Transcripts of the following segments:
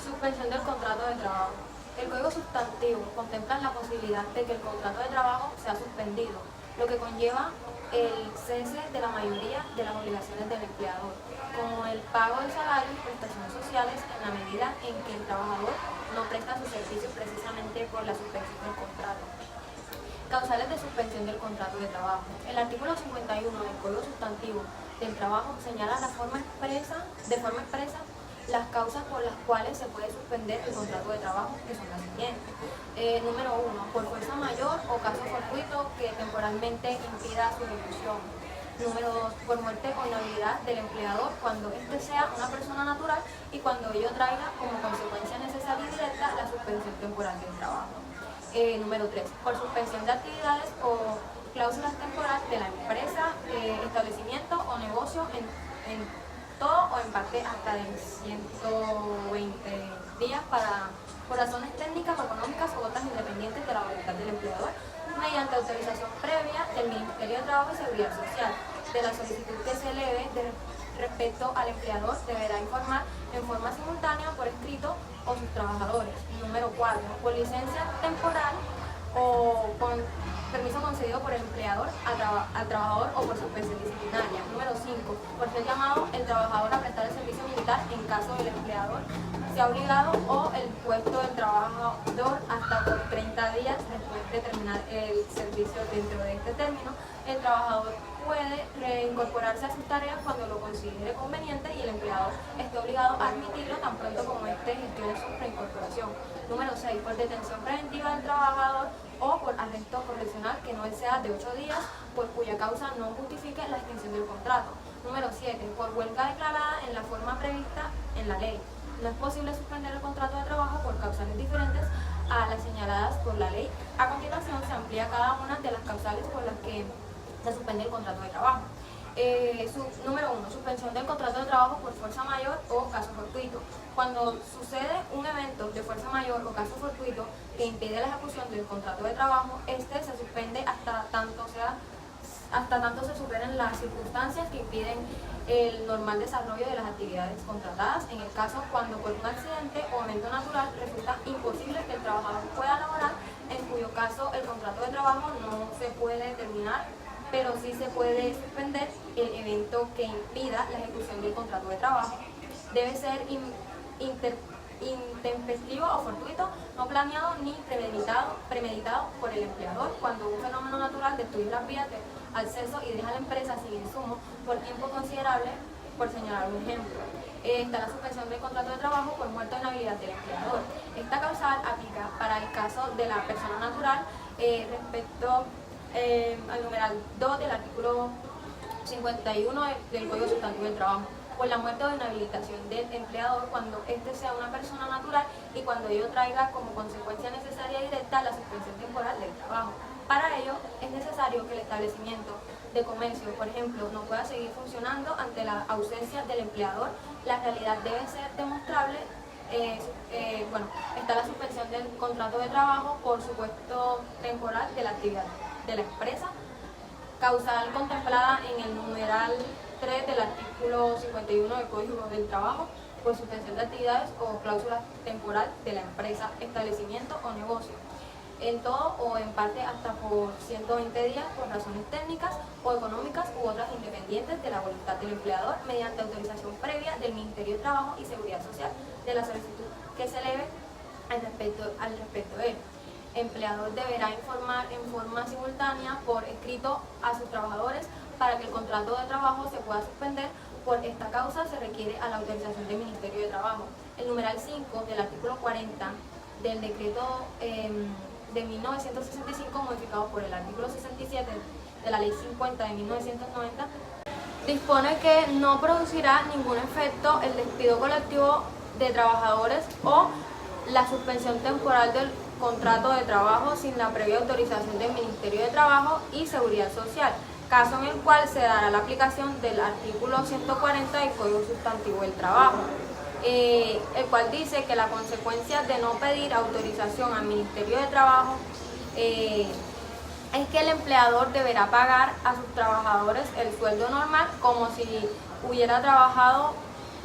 Suspensión del contrato de trabajo. El Código Sustantivo contempla la posibilidad de que el contrato de trabajo sea suspendido, lo que conlleva el cese de la mayoría de las obligaciones del empleador, como el pago del salario y prestaciones sociales en la medida en que el trabajador no presta sus servicios precisamente por la suspensión del contrato. Causales de suspensión del contrato de trabajo. El artículo 51 del Código Sustantivo del Trabajo señala de forma expresa las causas por las cuales se puede suspender el contrato de trabajo, que son las siguientes. Número 1, por fuerza mayor o caso fortuito que temporalmente impida su ejecución. Número 2, por muerte o inhabilidad del empleador cuando éste sea una persona natural y cuando ello traiga como consecuencia necesaria y directa la suspensión temporal del trabajo. Número 3, por suspensión de actividades o cláusulas temporales de la empresa, establecimiento o negocio en todo o en parte hasta de 120 días por razones técnicas o económicas u otras independientes de la voluntad del empleador, mediante autorización previa del Ministerio de Trabajo y Seguridad Social. De la solicitud que se eleve respecto al empleador deberá informar en forma simultánea por escrito o sus trabajadores. Número 4, por licencia temporal o con permiso concedido por el empleador al trabajador o por suspensión disciplinaria. Número 5, por ser llamado el trabajador a prestar el servicio militar en caso del empleador sea obligado o el puesto del trabajador hasta por 30 días después de terminar el servicio. Dentro de este término, el trabajador puede reincorporarse a sus tareas cuando lo considere conveniente y el empleador esté obligado a admitirlo tan pronto como éste gestione su reincorporación. Número 6, por detención preventiva del trabajador o por arresto correccional que no exceda de 8 días, por cuya causa no justifique la extensión del contrato. Número 7, por huelga declarada en la forma prevista en la ley. No es posible suspender el contrato de trabajo por causales diferentes a las señaladas por la ley. A continuación se amplía cada una de las causales por las que se suspende el contrato de trabajo. Número 1, suspensión del contrato de trabajo por fuerza mayor o caso fortuito. Cuando sucede un evento de fuerza mayor o caso fortuito que impide la ejecución del contrato de trabajo, este se suspende hasta tanto se superen las circunstancias que impiden el normal desarrollo de las actividades contratadas. En el caso cuando por un accidente o evento natural resulta imposible que el trabajador pueda laborar, en cuyo caso el contrato de trabajo no se puede terminar, pero sí se puede suspender el evento que impida la ejecución del contrato de trabajo. Debe ser intempestivo o fortuito, no planeado ni premeditado por el empleador, cuando un fenómeno natural destruye las vías de acceso y deja a la empresa sin insumo por tiempo considerable, por señalar un ejemplo. Está la suspensión del contrato de trabajo por muerte o inhabilidad del empleador. Esta causal aplica para el caso de la persona natural respecto al numeral 2 del artículo 51 del Código Sustantivo del Trabajo, por la muerte o inhabilitación del empleador cuando éste sea una persona natural y cuando ello traiga como consecuencia necesaria y directa la suspensión temporal del trabajo. Para ello es necesario que el establecimiento de comercio, por ejemplo, no pueda seguir funcionando ante la ausencia del empleador. La realidad debe ser demostrable. Está la suspensión del contrato de trabajo por supuesto temporal de la actividad de la empresa, causal contemplada en el numeral 3 del artículo 51 del Código del Trabajo, por suspensión de actividades o cláusula temporal de la empresa, establecimiento o negocio, en todo o en parte hasta por 120 días por razones técnicas o económicas u otras independientes de la voluntad del empleador, mediante autorización previa del Ministerio de Trabajo y Seguridad Social de la solicitud que se eleve al respecto de él. Empleador deberá informar en forma simultánea por escrito a sus trabajadores. Para que el contrato de trabajo se pueda suspender por esta causa se requiere a la autorización del Ministerio de Trabajo. El numeral 5 del artículo 40 del decreto de 1965, modificado por el artículo 67 de la ley 50 de 1990, dispone que no producirá ningún efecto el despido colectivo de trabajadores o la suspensión temporal del contrato de trabajo sin la previa autorización del Ministerio de Trabajo y Seguridad Social, caso en el cual se dará la aplicación del artículo 140 del Código Sustantivo del Trabajo, el cual dice que la consecuencia de no pedir autorización al Ministerio de Trabajo es que el empleador deberá pagar a sus trabajadores el sueldo normal como si hubiera trabajado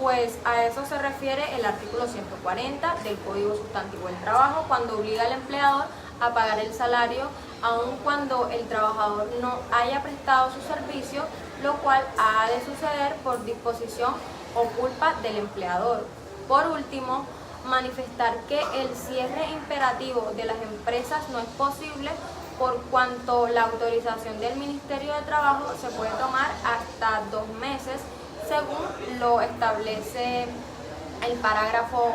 Pues a eso se refiere el artículo 140 del Código Sustantivo del Trabajo, cuando obliga al empleador a pagar el salario aun cuando el trabajador no haya prestado su servicio, lo cual ha de suceder por disposición o culpa del empleador. Por último, manifestar que el cierre imperativo de las empresas no es posible por cuanto la autorización del Ministerio de Trabajo se puede tomar hasta 2 meses, según lo establece el parágrafo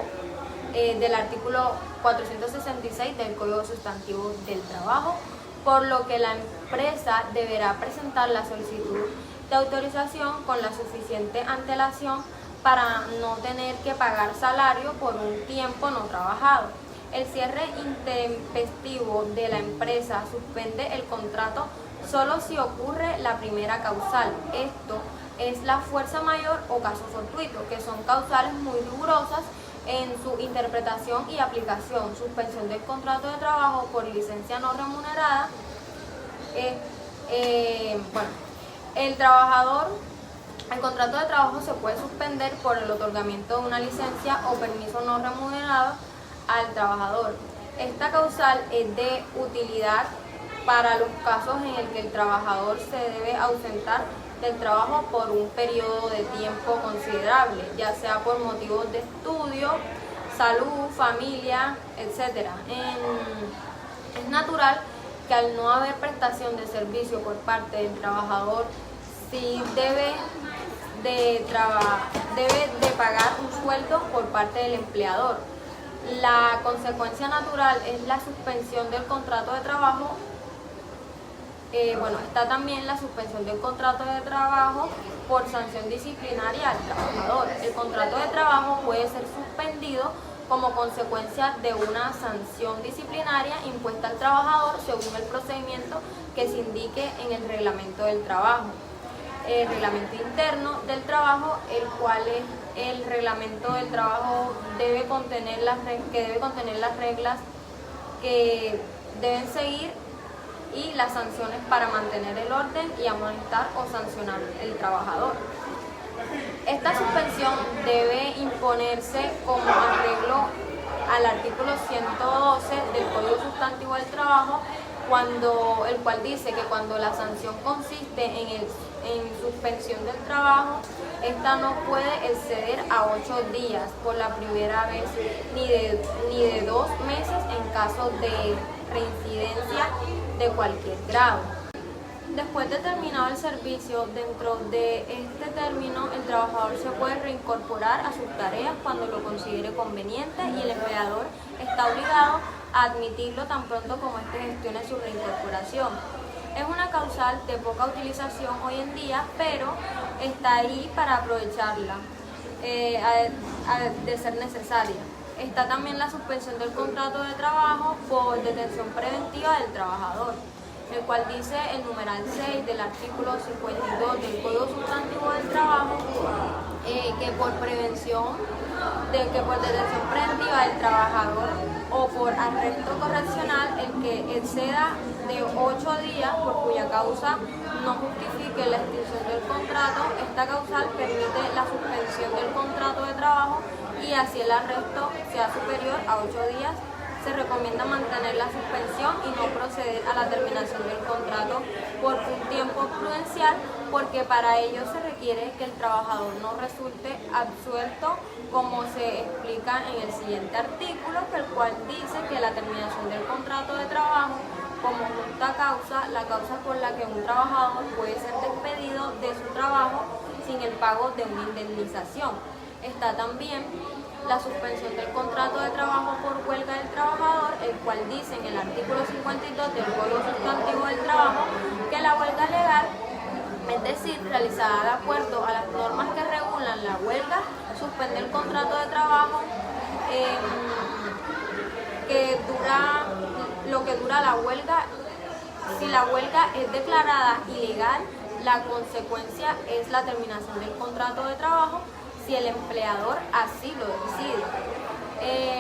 del artículo 466 del Código Sustantivo del Trabajo, por lo que la empresa deberá presentar la solicitud de autorización con la suficiente antelación para no tener que pagar salario por un tiempo no trabajado. El cierre intempestivo de la empresa suspende el contrato solo si ocurre la primera causal. Esto es la fuerza mayor o caso fortuito, que son causales muy rigurosas en su interpretación y aplicación. Suspensión del contrato de trabajo por licencia no remunerada. El contrato de trabajo se puede suspender por el otorgamiento de una licencia o permiso no remunerado al trabajador. Esta causal es de utilidad para los casos en el que el trabajador se debe ausentar del trabajo por un periodo de tiempo considerable, ya sea por motivos de estudio, salud, familia, etc. Es natural que al no haber prestación de servicio por parte del trabajador, sí debe de pagar un sueldo por parte del empleador. La consecuencia natural es la suspensión del contrato de trabajo. Está también la suspensión del contrato de trabajo por sanción disciplinaria al trabajador. El contrato de trabajo puede ser suspendido como consecuencia de una sanción disciplinaria impuesta al trabajador según el procedimiento que se indique en el reglamento del trabajo. El reglamento interno del trabajo, el cual es el reglamento del trabajo debe contener las reglas que deben seguir y las sanciones para mantener el orden y amonestar o sancionar el trabajador. Esta suspensión debe imponerse como arreglo al artículo 112 del Código Sustantivo del Trabajo, el cual dice que cuando la sanción consiste en suspensión del trabajo, esta no puede exceder a 8 días por la primera vez, ni de 2 meses en caso de reincidencia de cualquier grado. Después de terminado el servicio, dentro de este término, el trabajador se puede reincorporar a sus tareas cuando lo considere conveniente y el empleador está obligado a admitirlo tan pronto como éste gestione su reincorporación. Es una causal de poca utilización hoy en día, pero está ahí para aprovecharla de ser necesaria. Está también la suspensión del contrato de trabajo por detención preventiva del trabajador, el cual dice el numeral 6 del artículo 52 del Código Sustantivo del Trabajo, que por detención preventiva del trabajador o por arresto correccional, el que exceda de 8 días por cuya causa no justifique la extinción del contrato, esta causal permite la suspensión del contrato de trabajo y así el arresto sea superior a 8 días. Se recomienda mantener la suspensión y no proceder a la terminación del contrato por un tiempo prudencial, porque para ello se requiere que el trabajador no resulte absuelto, como se explica en el siguiente artículo, el cual dice que la terminación del contrato de trabajo como justa causa, la causa por la que un trabajador puede ser despedido de su trabajo sin el pago de una indemnización. Está también la suspensión del contrato de trabajo por huelga del trabajador, el cual dice en el artículo 52 del Código Sustantivo del Trabajo que la huelga legal, es decir, realizada de acuerdo a las normas que regulan la huelga, suspende el contrato de trabajo lo que dura la huelga. Si la huelga es declarada ilegal, la consecuencia es la terminación del contrato de trabajo si el empleador así lo decide.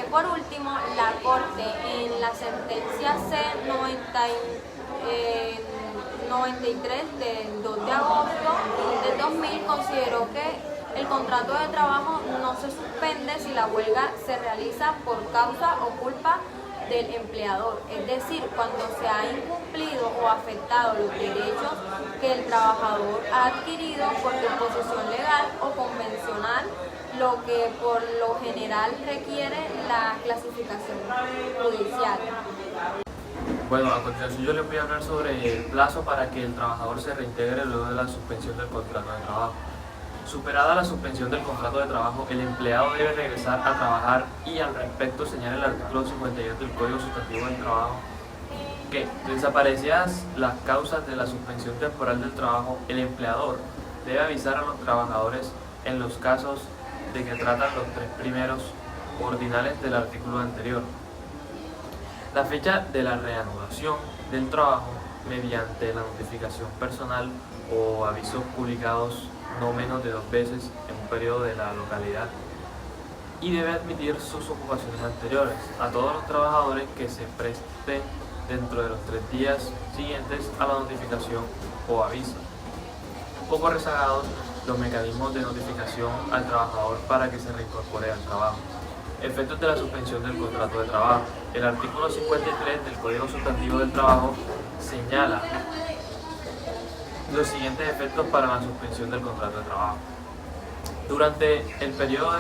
Por último, la Corte en la sentencia C93 del 2 de agosto del 2000 consideró que El contrato de trabajo no se suspende si la huelga se realiza por causa o culpa del empleador, es decir, cuando se ha incumplido o afectado los derechos que el trabajador ha adquirido por disposición legal o convencional, lo que por lo general requiere la clasificación judicial. Bueno, a continuación yo les voy a hablar sobre el plazo para que el trabajador se reintegre luego de la suspensión del contrato de trabajo. Superada la suspensión del contrato de trabajo, el empleado debe regresar a trabajar y al respecto señala el artículo 52 del Código Sustantivo del Trabajo que, desaparecidas las causas de la suspensión temporal del trabajo, el empleador debe avisar a los trabajadores en los casos de que tratan los tres primeros ordinales del artículo anterior. La fecha de la reanudación del trabajo mediante la notificación personal o avisos publicados no menos de 2 veces en un periodo de la localidad, y debe admitir sus ocupaciones anteriores a todos los trabajadores que se presten dentro de los 3 días siguientes a la notificación o aviso. Un poco rezagados los mecanismos de notificación al trabajador para que se reincorpore al trabajo. Efectos de la suspensión del contrato de trabajo. El artículo 53 del Código Sustantivo del Trabajo señala los siguientes efectos para la suspensión del contrato de trabajo. Durante el periodo de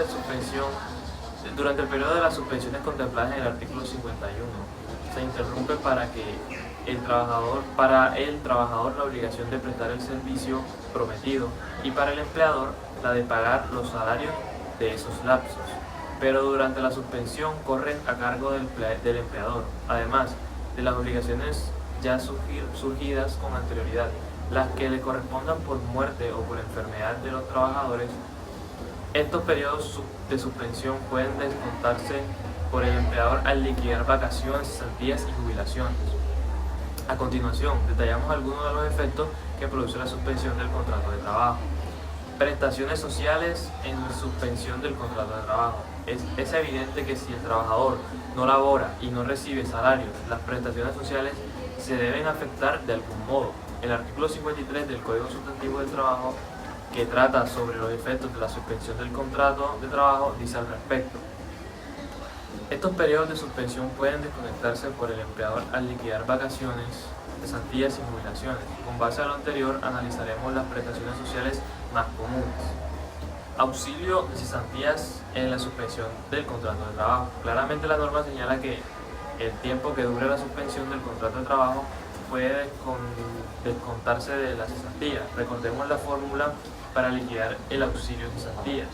las suspensiones contempladas en el artículo 51, se interrumpe para el trabajador la obligación de prestar el servicio prometido y para el empleador la de pagar los salarios de esos lapsos, pero durante la suspensión corren a cargo del empleador, además de las obligaciones ya surgidas con anterioridad, las que le correspondan por muerte o por enfermedad de los trabajadores. Estos periodos de suspensión pueden descontarse por el empleador al liquidar vacaciones, cesantías y jubilaciones. A continuación, detallamos algunos de los efectos que produce la suspensión del contrato de trabajo. Prestaciones sociales en suspensión del contrato de trabajo. Es evidente que si el trabajador no labora y no recibe salarios, las prestaciones sociales se deben afectar de algún modo. El artículo 53 del Código Sustantivo del Trabajo, que trata sobre los efectos de la suspensión del contrato de trabajo, dice al respecto: estos periodos de suspensión pueden desconectarse por el empleador al liquidar vacaciones, cesantías y jubilaciones. Con base a lo anterior, analizaremos las prestaciones sociales más comunes. Auxilio de cesantías en la suspensión del contrato de trabajo. Claramente la norma señala que el tiempo que dure la suspensión del contrato de trabajo puede descontarse de la cesantía. Recordemos la fórmula para liquidar el auxilio de cesantías,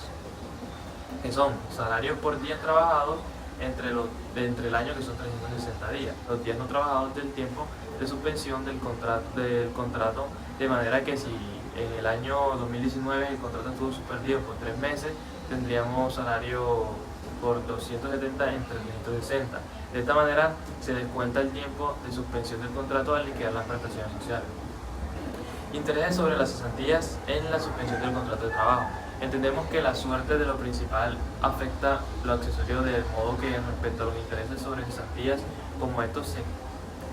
que son salarios por días trabajados entre el año, que son 360 días, los días no trabajados del tiempo de suspensión del contrato, de manera que si en el año 2019 el contrato estuvo suspendido por 3 meses, tendríamos salario por 270 entre 360. De esta manera se descuenta el tiempo de suspensión del contrato al liquidar las prestaciones sociales. Intereses sobre las cesantías en la suspensión del contrato de trabajo. Entendemos que la suerte de lo principal afecta lo accesorio, de modo que respecto a los intereses sobre cesantías, como estos se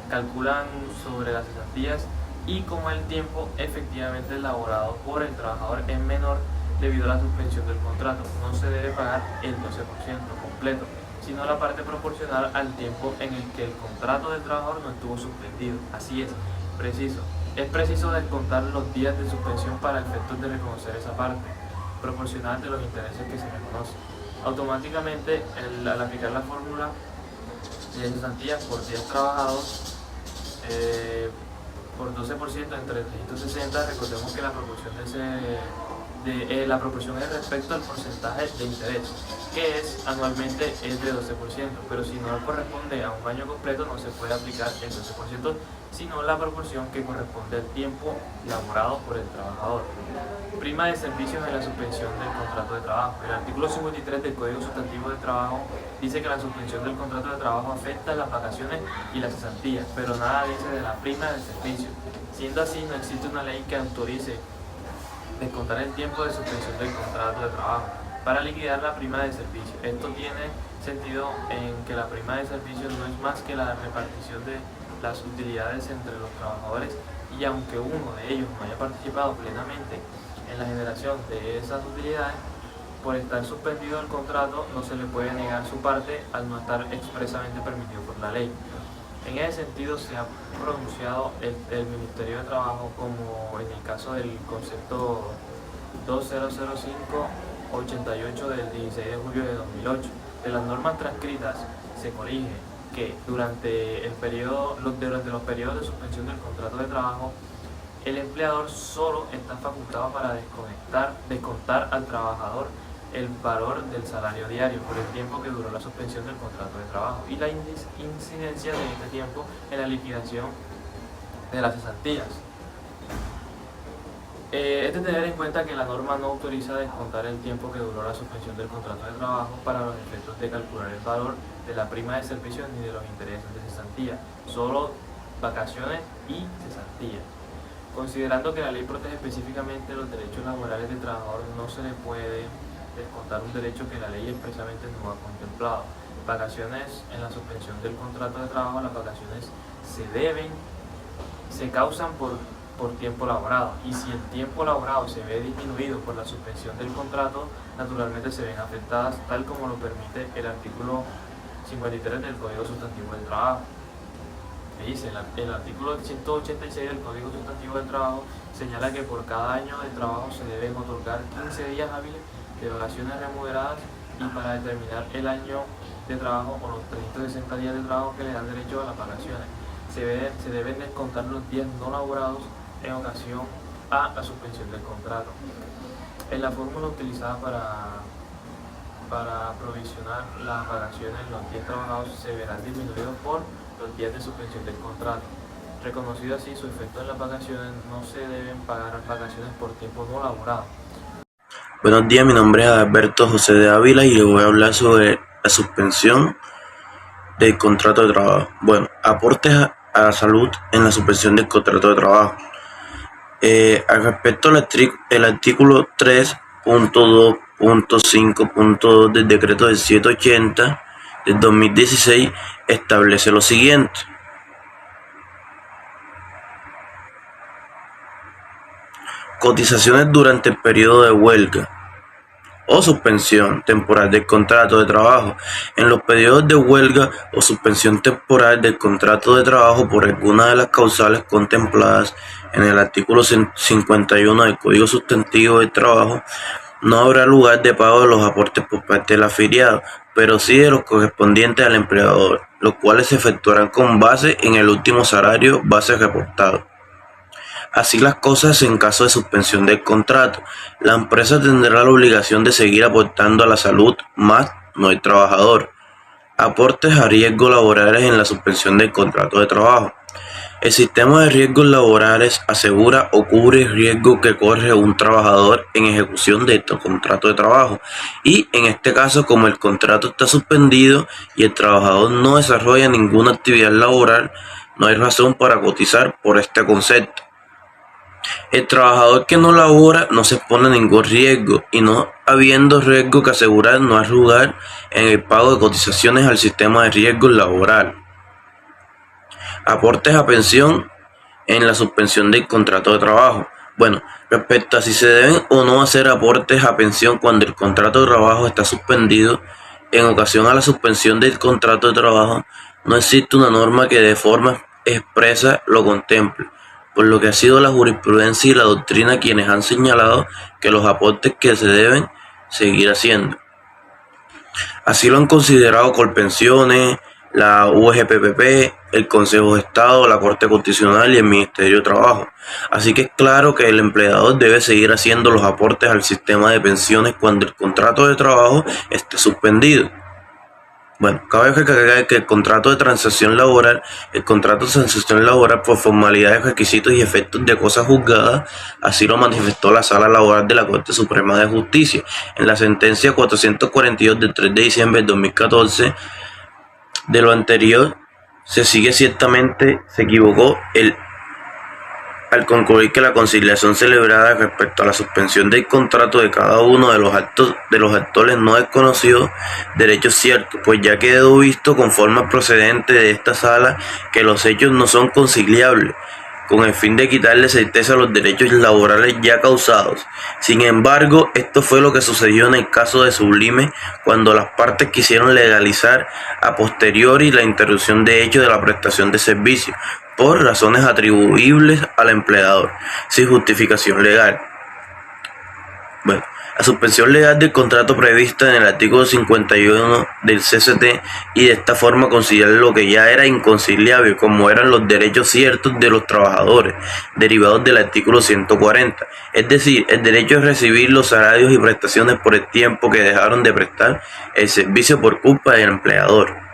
calculan sobre las cesantías y como el tiempo efectivamente elaborado por el trabajador es menor debido a la suspensión del contrato, no se debe pagar el 12% completo, sino la parte proporcional al tiempo en el que el contrato del trabajador no estuvo suspendido. Así es preciso descontar los días de suspensión para efectos de reconocer esa parte proporcional de los intereses que se reconocen. Automáticamente, al aplicar la fórmula de cesantías por días trabajados por 12% entre 360, recordemos que la proporción la proporción es respecto al porcentaje de interés, que anualmente es de 12%, pero si no corresponde a un año completo no se puede aplicar el 12%, sino la proporción que corresponde al tiempo laborado por el trabajador. Prima de servicios en la suspensión del contrato de trabajo. El artículo 53 del Código Sustantivo del Trabajo dice que la suspensión del contrato de trabajo afecta las vacaciones y las cesantías, pero nada dice de la prima de servicio. Siendo así, no existe una ley que autorice descontar el tiempo de suspensión del contrato de trabajo para liquidar la prima de servicio. Esto tiene sentido en que la prima de servicio no es más que la repartición de las utilidades entre los trabajadores, y aunque uno de ellos no haya participado plenamente en la generación de esas utilidades, por estar suspendido el contrato no se le puede negar su parte al no estar expresamente permitido por la ley. En ese sentido se ha pronunciado el Ministerio de Trabajo, como en el caso del concepto 2005-88 del 16 de julio de 2008. De las normas transcritas se corrige que durante los periodos de suspensión del contrato de trabajo, el empleador solo está facultado para descontar al trabajador el valor del salario diario por el tiempo que duró la suspensión del contrato de trabajo y la incidencia de este tiempo en la liquidación de las cesantías. Es de tener en cuenta que la norma no autoriza descontar el tiempo que duró la suspensión del contrato de trabajo para los efectos de calcular el valor de la prima de servicio ni de los intereses de cesantía, solo vacaciones y cesantía. Considerando que la ley protege específicamente los derechos laborales del trabajador, no se le puede descontar un derecho que la ley expresamente no ha contemplado. Vacaciones en la suspensión del contrato de trabajo, las vacaciones se causan por tiempo laborado, y si el tiempo laborado se ve disminuido por la suspensión del contrato, naturalmente se ven afectadas, tal como lo permite el artículo 53 del Código Sustantivo del Trabajo. Que dice, el artículo 186 del Código Sustantivo del Trabajo señala que por cada año de trabajo se deben otorgar 15 días hábiles de vacaciones remuneradas, y para determinar el año de trabajo o los 360 días de trabajo que le dan derecho a las vacaciones, se deben descontar los días no laborados en ocasión a la suspensión del contrato. En la fórmula utilizada para provisionar las vacaciones, los días trabajados se verán disminuidos por los días de suspensión del contrato. Reconocido así su efecto en las vacaciones, no se deben pagar vacaciones por tiempo no laborado. Buenos días, mi nombre es Alberto José de Ávila y les voy a hablar sobre la suspensión del contrato de trabajo. Bueno, aportes a la salud en la suspensión del contrato de trabajo. Al respecto, el artículo 3.2.5.2 del decreto del 780 del 2016 establece lo siguiente. Cotizaciones durante el periodo de huelga o suspensión temporal del contrato de trabajo. En los periodos de huelga o suspensión temporal del contrato de trabajo por alguna de las causales contempladas en el artículo 51 del Código Sustantivo del Trabajo, no habrá lugar de pago de los aportes por parte del afiliado, pero sí de los correspondientes al empleador, los cuales se efectuarán con base en el último salario base reportado. Así las cosas, en caso de suspensión del contrato, la empresa tendrá la obligación de seguir aportando a la salud, más no el trabajador. Aportes a riesgos laborales en la suspensión del contrato de trabajo. El sistema de riesgos laborales asegura o cubre el riesgo que corre un trabajador en ejecución de este contrato de trabajo, y en este caso, como el contrato está suspendido y el trabajador no desarrolla ninguna actividad laboral, no hay razón para cotizar por este concepto. El trabajador que no labora no se expone a ningún riesgo, y no habiendo riesgo que asegurar, no hay lugar en el pago de cotizaciones al sistema de riesgos laboral. Aportes a pensión en la suspensión del contrato de trabajo. Bueno, respecto a si se deben o no hacer aportes a pensión cuando el contrato de trabajo está suspendido, en ocasión a la suspensión del contrato de trabajo, no existe una norma que de forma expresa lo contemple, por lo que ha sido la jurisprudencia y la doctrina quienes han señalado que los aportes que se deben seguir haciendo. Así lo han considerado Colpensiones, la UGPPP, el Consejo de Estado, la Corte Constitucional y el Ministerio de Trabajo. Así que es claro que el empleador debe seguir haciendo los aportes al sistema de pensiones cuando el contrato de trabajo esté suspendido. Bueno, cabe recalcar que el contrato de transacción laboral por formalidades, requisitos y efectos de cosas juzgadas, así lo manifestó la Sala Laboral de la Corte Suprema de Justicia en la sentencia 442 del 3 de diciembre del 2014. De lo anterior, se equivocó al concluir que la conciliación celebrada respecto a la suspensión del contrato de cada uno de los actores no desconoció derechos ciertos, pues ya quedó visto con forma procedente de esta sala que los hechos no son conciliables, con el fin de quitarle certeza a los derechos laborales ya causados. Sin embargo, esto fue lo que sucedió en el caso de Sublime, cuando las partes quisieron legalizar a posteriori la interrupción de hecho de la prestación de servicio, por razones atribuibles al empleador, sin justificación legal. Bueno, la suspensión legal del contrato prevista en el artículo 51 del CCT y de esta forma conciliar lo que ya era inconciliable, como eran los derechos ciertos de los trabajadores, derivados del artículo 140, es decir, el derecho a recibir los salarios y prestaciones por el tiempo que dejaron de prestar el servicio por culpa del empleador.